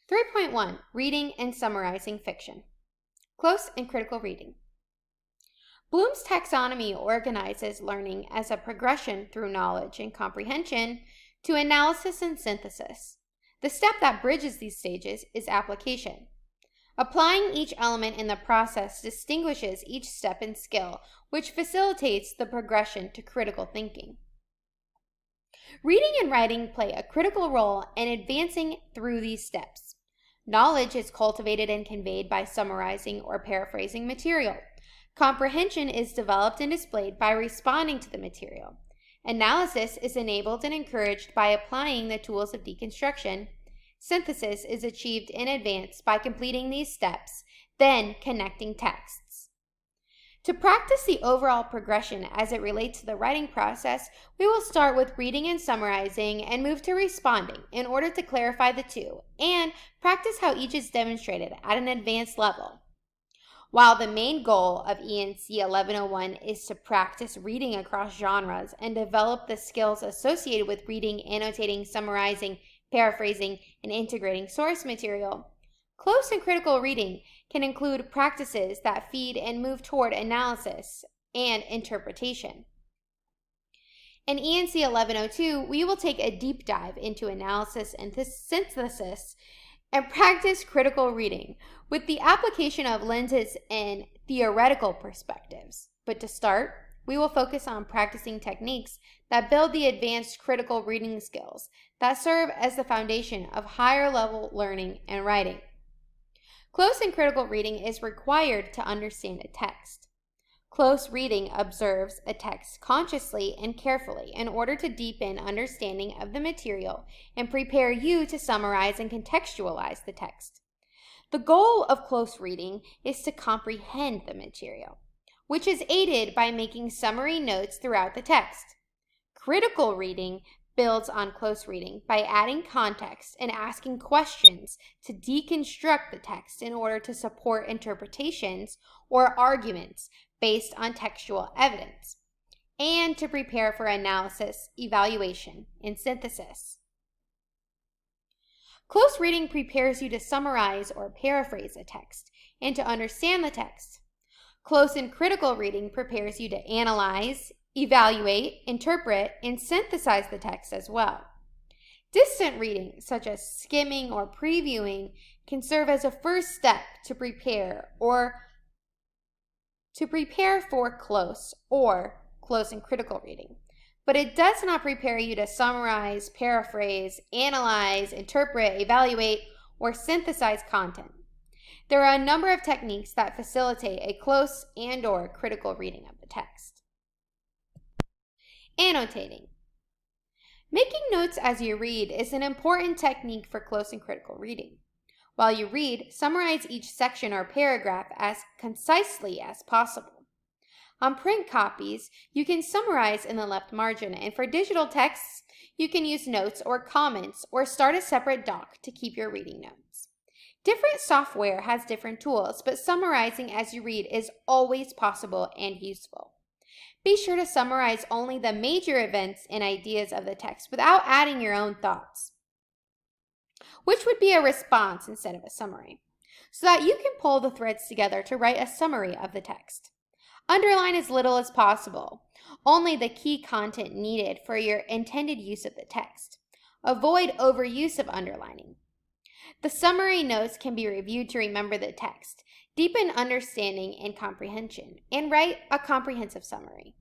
3.1 Reading and Summarizing Fiction. Close and critical reading. Bloom's taxonomy organizes learning as a progression through knowledge and comprehension to analysis and synthesis. The step that bridges these stages is application. Applying each element in the process distinguishes each step in skill, which facilitates the progression to critical thinking. Reading and writing play a critical role in advancing through these steps. Knowledge is cultivated and conveyed by summarizing or paraphrasing material. Comprehension is developed and displayed by responding to the material. Analysis is enabled and encouraged by applying the tools of deconstruction. Synthesis is achieved in advance by completing these steps, then connecting texts. To practice the overall progression as it relates to the writing process, we will start with reading and summarizing and move to responding in order to clarify the two and practice how each is demonstrated at an advanced level. While the main goal of ENC 1101 is to practice reading across genres and develop the skills associated with reading, annotating, summarizing, paraphrasing, and integrating source material, close and critical reading can include practices that feed and move toward analysis and interpretation. In ENC 1102, we will take a deep dive into analysis and synthesis and practice critical reading with the application of lenses and theoretical perspectives. But to start, we will focus on practicing techniques that build the advanced critical reading skills that serve as the foundation of higher level learning and writing. Close and critical reading is required to understand a text. Close reading observes a text consciously and carefully in order to deepen understanding of the material and prepare you to summarize and contextualize the text. The goal of close reading is to comprehend the material, which is aided by making summary notes throughout the text. Critical reading builds on close reading by adding context and asking questions to deconstruct the text in order to support interpretations or arguments based on textual evidence, and to prepare for analysis, evaluation, and synthesis. Close reading prepares you to summarize or paraphrase a text and to understand the text. Close and critical reading prepares you to analyze, evaluate, interpret, and synthesize the text as well. Distant reading, such as skimming or previewing, can serve as a first step to prepare for close and critical reading. But it does not prepare you to summarize, paraphrase, analyze, interpret, evaluate, or synthesize content. There are a number of techniques that facilitate a close and/or critical reading of the text. Annotating. Making notes as you read is an important technique for close and critical reading. While you read, summarize each section or paragraph as concisely as possible. On print copies, you can summarize in the left margin, and for digital texts, you can use notes or comments or start a separate doc to keep your reading notes. Different software has different tools, but summarizing as you read is always possible and useful. Be sure to summarize only the major events and ideas of the text without adding your own thoughts, which would be a response instead of a summary, so that you can pull the threads together to write a summary of the text. Underline as little as possible, only the key content needed for your intended use of the text. Avoid overuse of underlining. The summary notes can be reviewed to remember the text, deepen understanding and comprehension, and write a comprehensive summary.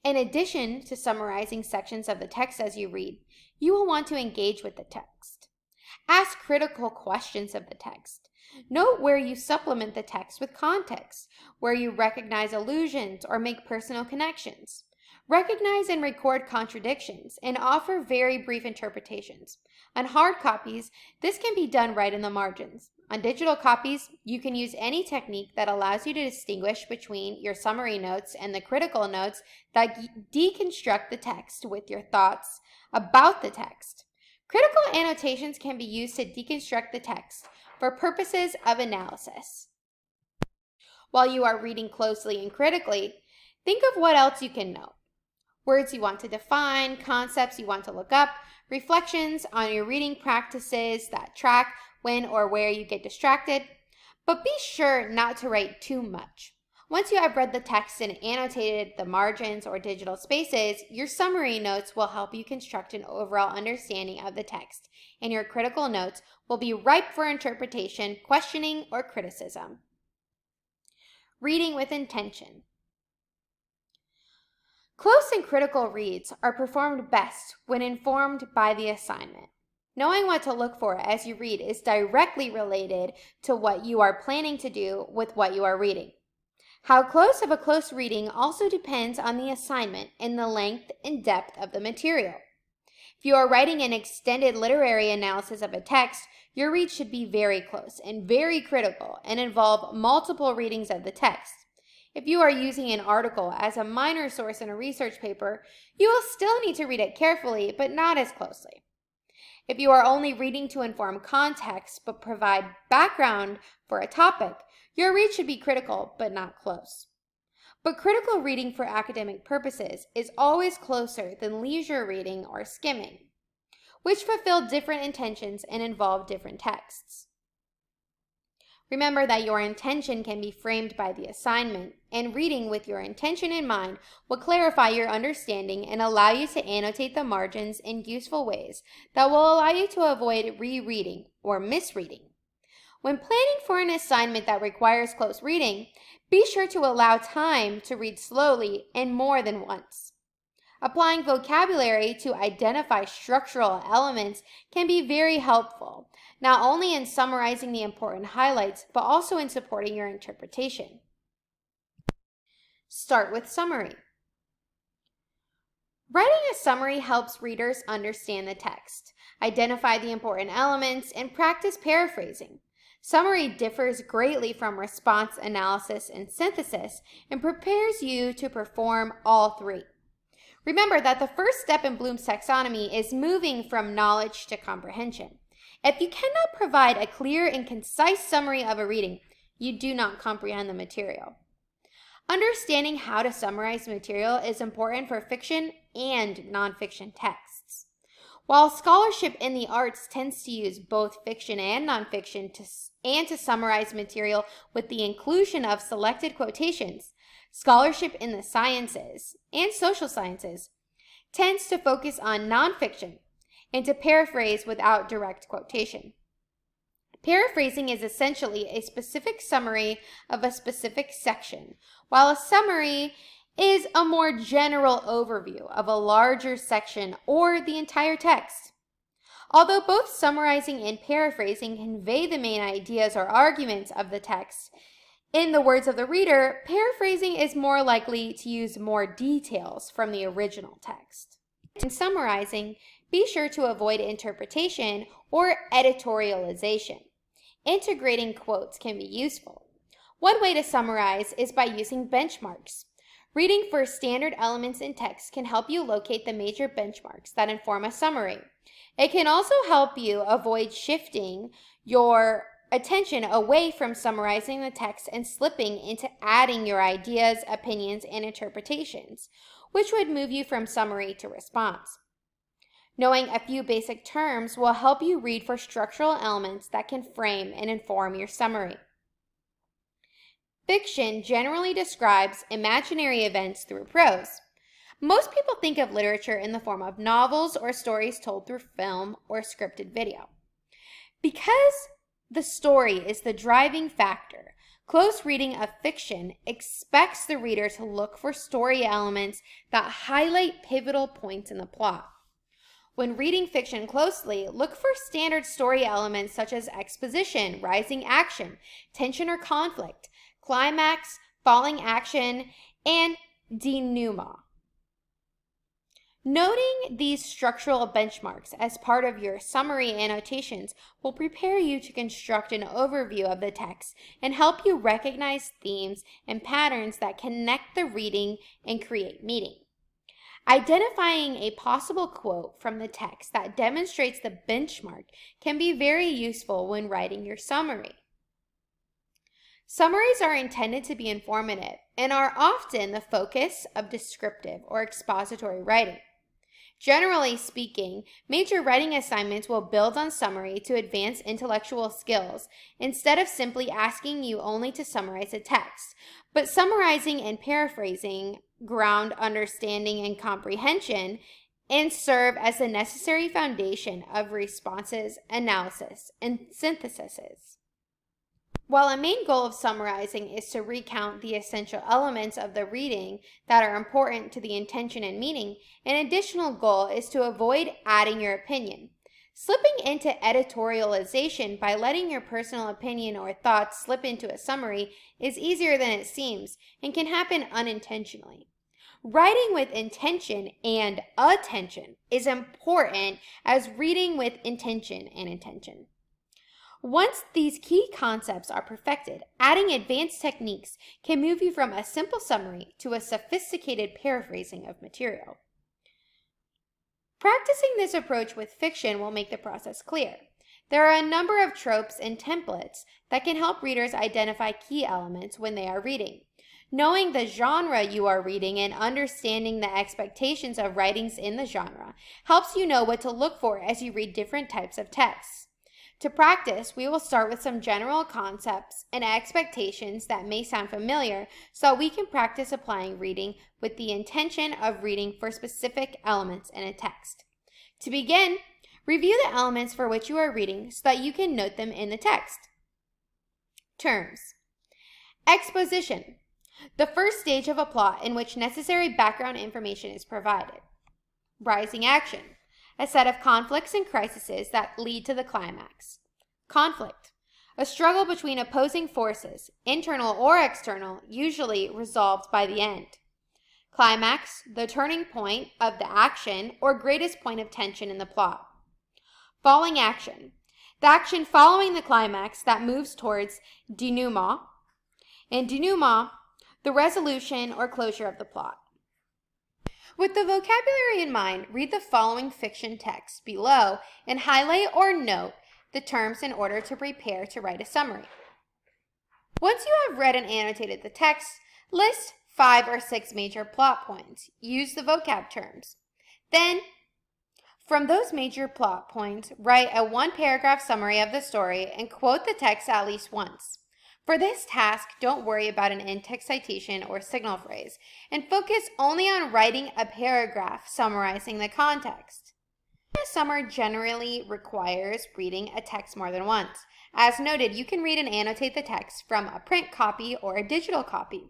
In addition to summarizing sections of the text as you read, you will want to engage with the text. Ask critical questions of the text. Note where you supplement the text with context, where you recognize allusions or make personal connections. Recognize and record contradictions and offer very brief interpretations. On hard copies, this can be done right in the margins. On digital copies, you can use any technique that allows you to distinguish between your summary notes and the critical notes that deconstruct the text with your thoughts about the text. Critical annotations can be used to deconstruct the text for purposes of analysis. While you are reading closely and critically, think of what else you can know. words you want to define, concepts you want to look up, reflections on your reading practices that track when or where you get distracted. But be sure not to write too much. Once you have read the text and annotated the margins or digital spaces, your summary notes will help you construct an overall understanding of the text, and your critical notes will be ripe for interpretation, questioning, or criticism. Reading with intention. Close and critical reads are performed best when informed by the assignment. Knowing what to look for as you read is directly related to what you are planning to do with what you are reading. How close of a close reading also depends on the assignment and the length and depth of the material. If you are writing an extended literary analysis of a text, your read should be very close and very critical and involve multiple readings of the text. If you are using an article as a minor source in a research paper, you will still need to read it carefully, but not as closely. If you are only reading to inform context but provide background for a topic, your read should be critical but not close. But critical reading for academic purposes is always closer than leisure reading or skimming, which fulfill different intentions and involve different texts. Remember that your intention can be framed by the assignment, and reading with your intention in mind will clarify your understanding and allow you to annotate the margins in useful ways that will allow you to avoid rereading or misreading. When planning for an assignment that requires close reading, be sure to allow time to read slowly and more than once. Applying vocabulary to identify structural elements can be very helpful, not only in summarizing the important highlights, but also in supporting your interpretation. Start with summary. Writing a summary helps readers understand the text, identify the important elements, and practice paraphrasing. Summary differs greatly from response analysis and synthesis and prepares you to perform all three. Remember that the first step in Bloom's taxonomy is moving from knowledge to comprehension. If you cannot provide a clear and concise summary of a reading, you do not comprehend the material. Understanding how to summarize material is important for fiction and nonfiction texts. While scholarship in the arts tends to use both fiction and nonfiction to summarize material with the inclusion of selected quotations, scholarship in the sciences and social sciences tends to focus on nonfiction and to paraphrase without direct quotation. Paraphrasing is essentially a specific summary of a specific section, while a summary is a more general overview of a larger section or the entire text. Although both summarizing and paraphrasing convey the main ideas or arguments of the text, in the words of the reader, paraphrasing is more likely to use more details from the original text. In summarizing, be sure to avoid interpretation or editorialization. Integrating quotes can be useful. One way to summarize is by using benchmarks. Reading for standard elements in text can help you locate the major benchmarks that inform a summary. It can also help you avoid shifting your attention away from summarizing the text and slipping into adding your ideas, opinions, and interpretations, which would move you from summary to response. Knowing a few basic terms will help you read for structural elements that can frame and inform your summary. Fiction generally describes imaginary events through prose. Most people think of literature in the form of novels or stories told through film or scripted video. Because the story is the driving factor, close reading of fiction expects the reader to look for story elements that highlight pivotal points in the plot. When reading fiction closely, look for standard story elements such as exposition, rising action, tension or conflict, climax, falling action, and denouement. Noting these structural benchmarks as part of your summary annotations will prepare you to construct an overview of the text and help you recognize themes and patterns that connect the reading and create meaning. Identifying a possible quote from the text that demonstrates the benchmark can be very useful when writing your summary. Summaries are intended to be informative and are often the focus of descriptive or expository writing. Generally speaking, major writing assignments will build on summary to advance intellectual skills instead of simply asking you only to summarize a text, but summarizing and paraphrasing ground understanding and comprehension and serve as the necessary foundation of responses, analysis, and syntheses. While a main goal of summarizing is to recount the essential elements of the reading that are important to the intention and meaning, an additional goal is to avoid adding your opinion. Slipping into editorialization by letting your personal opinion or thoughts slip into a summary is easier than it seems and can happen unintentionally. Writing with intention and attention is important as reading with intention and intention. Once these key concepts are perfected, adding advanced techniques can move you from a simple summary to a sophisticated paraphrasing of material. Practicing this approach with fiction will make the process clear. There are a number of tropes and templates that can help readers identify key elements when they are reading. Knowing the genre you are reading and understanding the expectations of writings in the genre helps you know what to look for as you read different types of texts. To practice, we will start with some general concepts and expectations that may sound familiar so we can practice applying reading with the intention of reading for specific elements in a text. To begin, review the elements for which you are reading so that you can note them in the text. Terms. Exposition. The first stage of a plot in which necessary background information is provided. Rising action. A set of conflicts and crises that lead to the climax. Conflict. A struggle between opposing forces, internal or external, usually resolved by the end. Climax. The turning point of the action or greatest point of tension in the plot. Falling action. The action following the climax that moves towards denouement. And denouement, the resolution or closure of the plot. With the vocabulary in mind, read the following fiction texts below and highlight or note the terms in order to prepare to write a summary. Once you have read and annotated the text, list 5 or 6 major plot points. Use the vocab terms. Then, from those major plot points, write a 1-paragraph summary of the story and quote the text at least once. For this task, don't worry about an in-text citation or signal phrase, and focus only on writing a paragraph summarizing the context. A summary generally requires reading a text more than once. As noted, you can read and annotate the text from a print copy or a digital copy.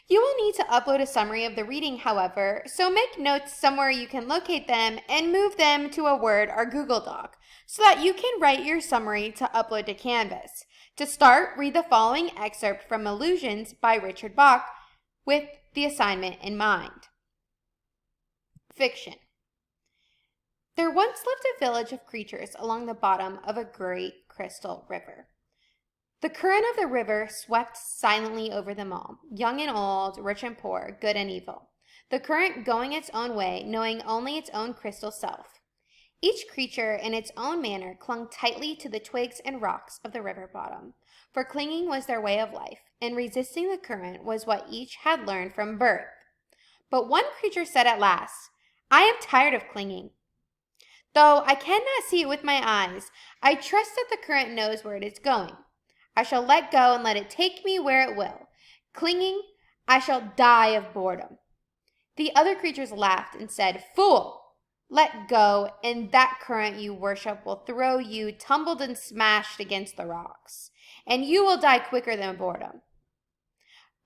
You will need to upload a summary of the reading, however, so make notes somewhere you can locate them and move them to a Word or Google Doc so that you can write your summary to upload to Canvas. To start, read the following excerpt from Illusions by Richard Bach with the assignment in mind. Fiction. There once lived a village of creatures along the bottom of a great crystal river. The current of the river swept silently over them all, young and old, rich and poor, good and evil. The current going its own way, knowing only its own crystal self. Each creature in its own manner clung tightly to the twigs and rocks of the river bottom, for clinging was their way of life, and resisting the current was what each had learned from birth. But one creature said at last, "I am tired of clinging. Though I cannot see it with my eyes, I trust that the current knows where it is going. I shall let go and let it take me where it will. Clinging, I shall die of boredom." The other creatures laughed and said, "Fool! Let go, and that current you worship will throw you tumbled and smashed against the rocks, and you will die quicker than boredom."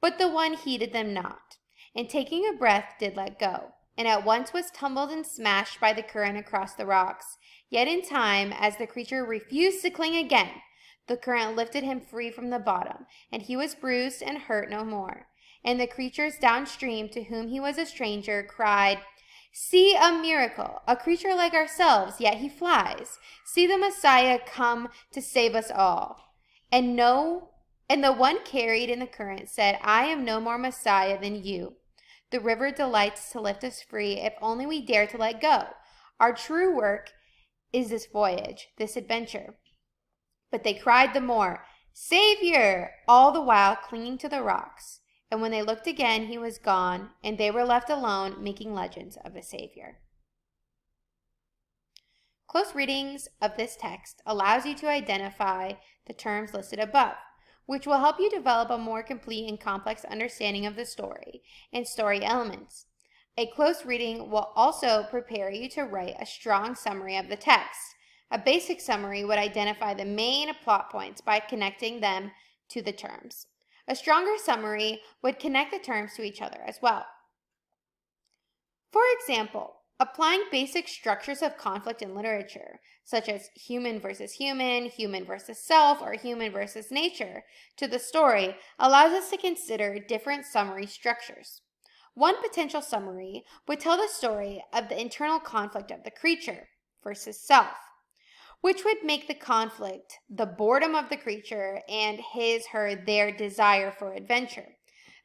But the one heeded them not, and taking a breath did let go, and at once was tumbled and smashed by the current across the rocks. Yet in time, as the creature refused to cling again, the current lifted him free from the bottom, and he was bruised and hurt no more. And the creatures downstream, to whom he was a stranger, cried, "See a miracle! A creature like ourselves, yet he flies. See the Messiah come to save us all." And the one carried in the current said, "I am no more Messiah than you. The river delights to lift us free if only we dare to let go. Our true work is this voyage, this adventure." But they cried the more, "Savior!" all the while clinging to the rocks. And when they looked again, he was gone, and they were left alone, making legends of a Savior. Close readings of this text allows you to identify the terms listed above, which will help you develop a more complete and complex understanding of the story and story elements. A close reading will also prepare you to write a strong summary of the text. A basic summary would identify the main plot points by connecting them to the terms. A stronger summary would connect the terms to each other as well. For example, applying basic structures of conflict in literature, such as human versus human versus self, or human versus nature, to the story allows us to consider different summary structures. One potential summary would tell the story of the internal conflict of the creature versus self, which would make the conflict the boredom of the creature and their desire for adventure.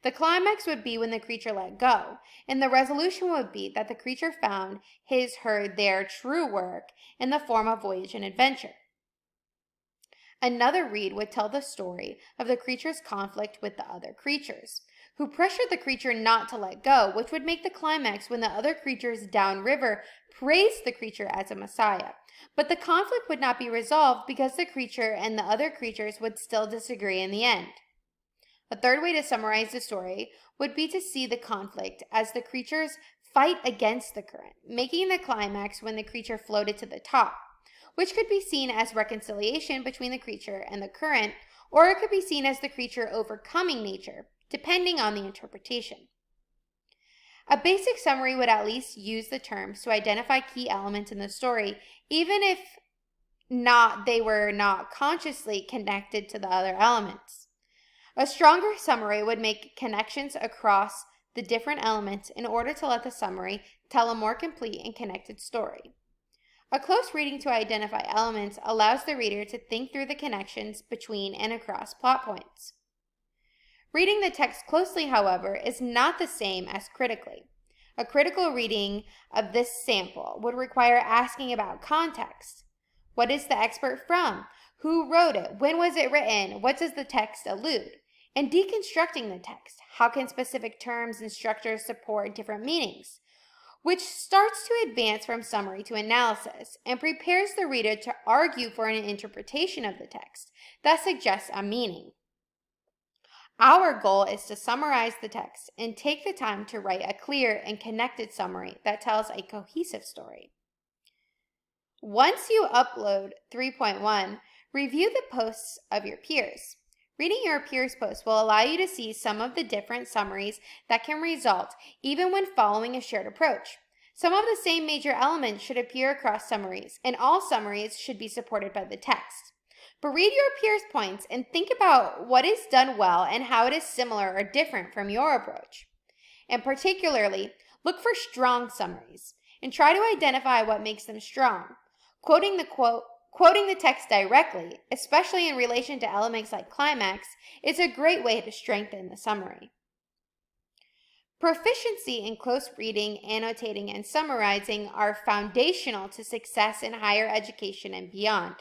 The climax would be when the creature let go, and the resolution would be that the creature found their true work in the form of voyage and adventure. Another read would tell the story of the creature's conflict with the other creatures, who pressured the creature not to let go, which would make the climax when the other creatures downriver praised the creature as a messiah. But the conflict would not be resolved because the creature and the other creatures would still disagree in the end. A third way to summarize the story would be to see the conflict as the creature's fight against the current, making the climax when the creature floated to the top, which could be seen as reconciliation between the creature and the current, or it could be seen as the creature overcoming nature, depending on the interpretation. A basic summary would at least use the terms to identify key elements in the story, even if they were not consciously connected to the other elements. A stronger summary would make connections across the different elements in order to let the summary tell a more complete and connected story. A close reading to identify elements allows the reader to think through the connections between and across plot points. Reading the text closely, however, is not the same as critically. A critical reading of this sample would require asking about context. What is the expert from? Who wrote it? When was it written? What does the text allude? And deconstructing the text. How can specific terms and structures support different meanings? Which starts to advance from summary to analysis and prepares the reader to argue for an interpretation of the text that suggests a meaning. Our goal is to summarize the text and take the time to write a clear and connected summary that tells a cohesive story. Once you upload 3.1, review the posts of your peers. Reading your peers' posts will allow you to see some of the different summaries that can result even when following a shared approach. Some of the same major elements should appear across summaries, and all summaries should be supported by the text. But read your peers' points and think about what is done well and how it is similar or different from your approach. And particularly, look for strong summaries and try to identify what makes them strong. Quoting the text directly, especially in relation to elements like climax, is a great way to strengthen the summary. Proficiency in close reading, annotating, and summarizing are foundational to success in higher education and beyond.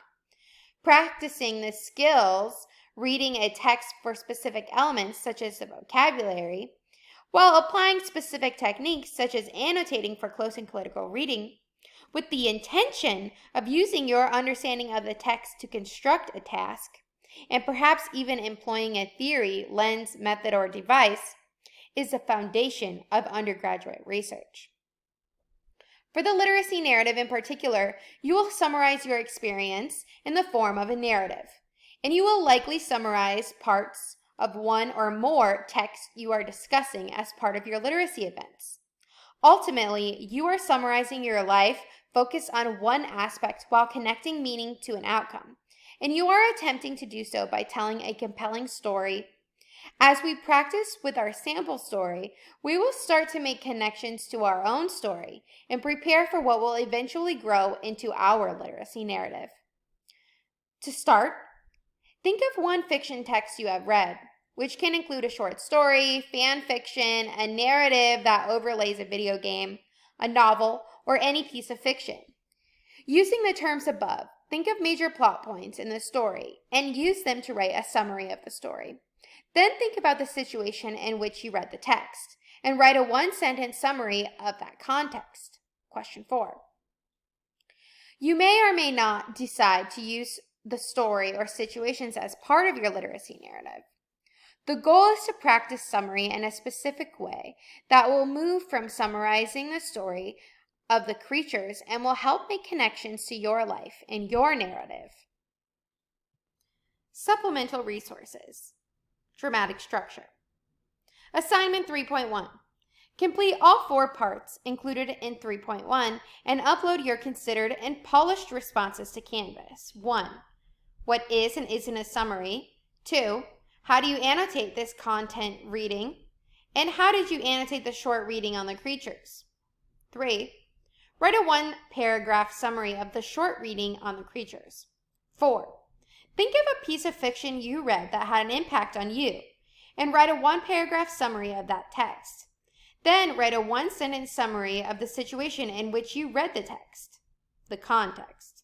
Practicing the skills, reading a text for specific elements such as the vocabulary, while applying specific techniques such as annotating for close and critical reading, with the intention of using your understanding of the text to construct a task, and perhaps even employing a theory, lens, method, or device, is the foundation of undergraduate research. For the literacy narrative in particular, you will summarize your experience in the form of a narrative, and you will likely summarize parts of one or more texts you are discussing as part of your literacy events. Ultimately, you are summarizing your life focused on one aspect while connecting meaning to an outcome, and you are attempting to do so by telling a compelling story. As we practice with our sample story, we will start to make connections to our own story and prepare for what will eventually grow into our literacy narrative. To start, think of one fiction text you have read, which can include a short story, fan fiction, a narrative that overlays a video game, a novel, or any piece of fiction. Using the terms above, think of major plot points in the story and use them to write a summary of the story. Then think about the situation in which you read the text and write a one-sentence summary of that context. Question 4. You may or may not decide to use the story or situations as part of your literacy narrative. The goal is to practice summary in a specific way that will move from summarizing the story of the creatures and will help make connections to your life and your narrative. Supplemental resources. Dramatic structure. Assignment 3.1. Complete all 4 parts included in 3.1 and upload your considered and polished responses to Canvas. 1. What is and isn't a summary? 2. How do you annotate this content reading? And how did you annotate the short reading on the creatures? 3. Write a 1-paragraph summary of the short reading on the creatures. 4. Think of a piece of fiction you read that had an impact on you and write a 1-paragraph summary of that text. Then write a 1-sentence summary of the situation in which you read the text, the context.